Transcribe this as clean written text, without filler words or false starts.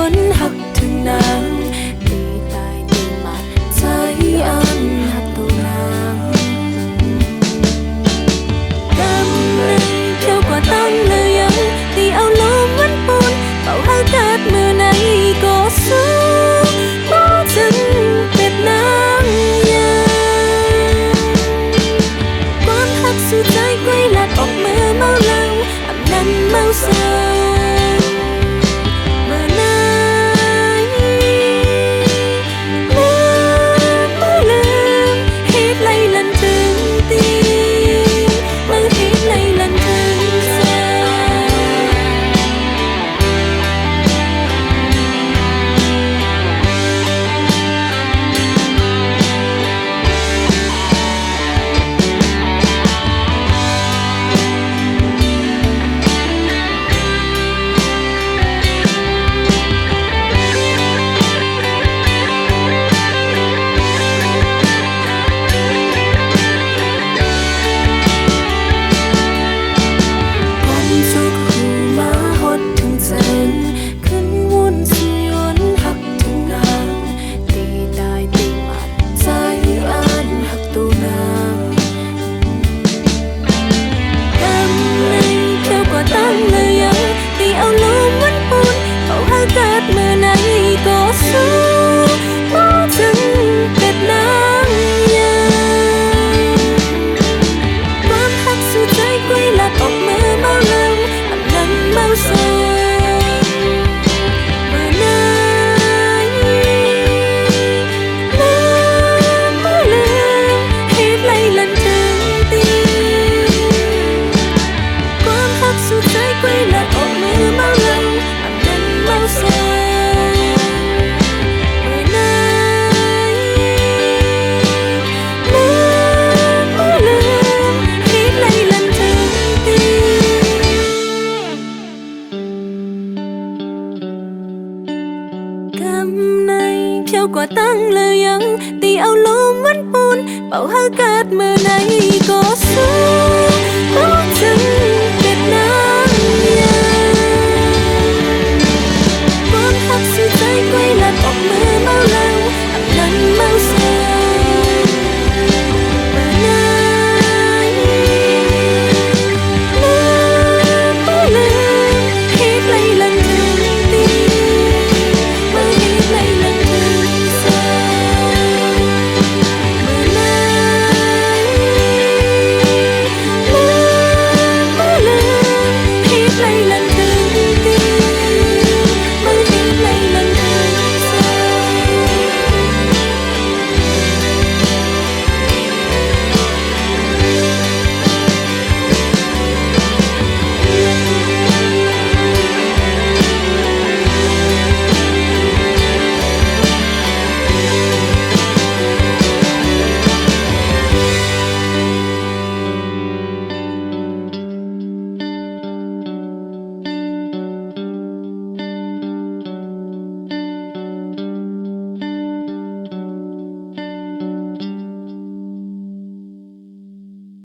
yuan hak thằng nàng đi lại đi mặt trái an hak tu nàng cam này theo quả tăng lời yang thì ao lúm vẫn buồn bảo hai cát mưa này có xuống có chân Việt Nam nha quan hak sự trái quay lại ọc mưa mau lâu ẩm nắng mau sương quả tăng lời yang thì ao lúm vẫn buồn bảo hai cát mưa này có xuống có chân Việt Nam